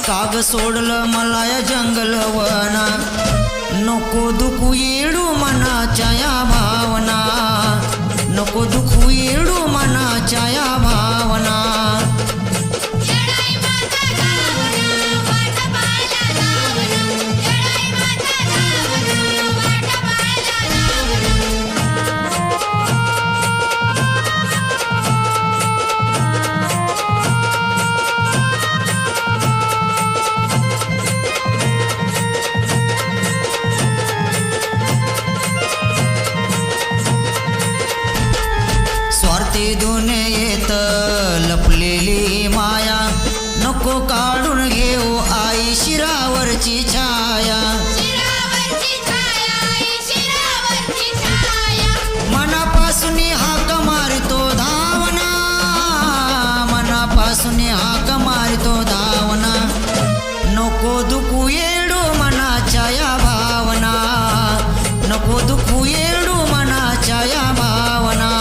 काग सोडलं मला या जंगलवना, नको दुखू येडू मनाच्या या भावना, नको दुखू येडू मनाच्या या भावना. स्वार्थी दुनियेत लपलेली माया, नको काढून घेऊ आई शिरावरची छाया. मनापासून हाक मारितो धावना, मनापासून हाक मारितो धावना, नको दुखू येडू मनाच्या या भावना, नको दुखू येडू मनाच्या या भावना.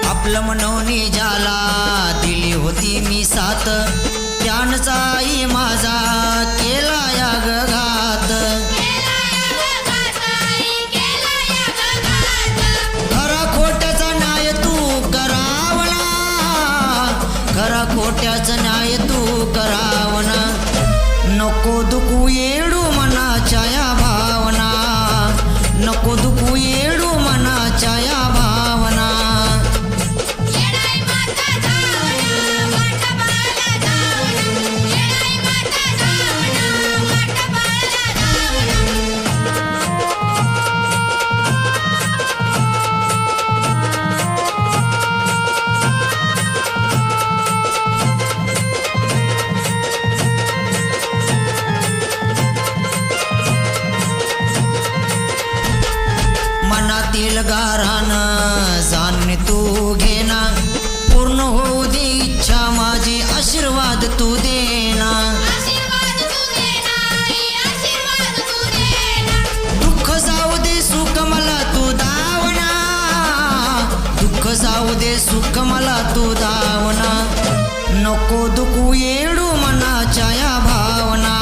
आपलं मनवणी ज्याला दिली होती मी साथ, त्यानंच आई माझा केला या घात. खरा खोट्याचा न्याय तू करावना, खरा खोट्याचा न्याय तू करावना, नको दुखू येडू मनाच्या या भावना, नको दुखू येडू मनाच्या या भावना. मनातील गारान जाण तू घेना, पूर्ण होऊ दे इच्छा माझी आशीर्वाद तू देना. दुःख जाऊ दे सुख मला तू दावना, दुःख जाऊ दे सुख मला तू दावना, नको दुखू येडू मनाच्या या भावना,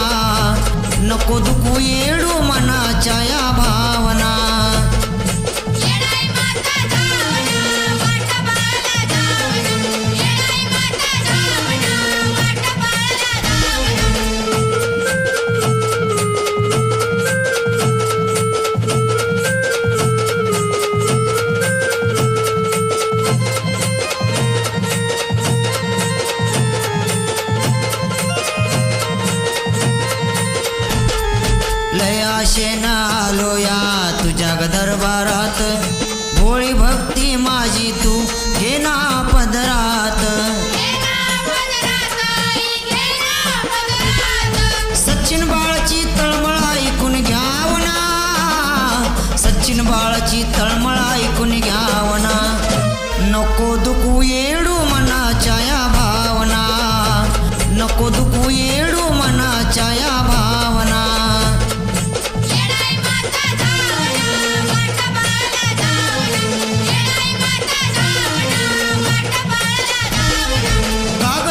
नको दुखू येडू मनाच्या या भावना. आशेनं आलो या तुझ्या दरबारात, भोळी भक्ती माझी तू घेना पदरात. सचिन बाळाची तळमळ ऐकून घ्यावना, सचिन बाळाची तळमळ ऐकून घ्यावना, नको दुखू येडू मनाच्या या भावना, नको दुखू येडू मनाच्या या भावना.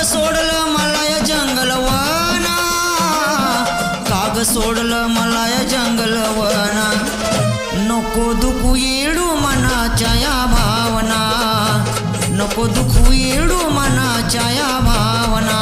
सोडलं मला या जंगलवना, काग सोडलं मला या जंगलवना, नको दुखू येडू मनाच्या या भावना, नको दुखू येडू मनाच्या या भावना.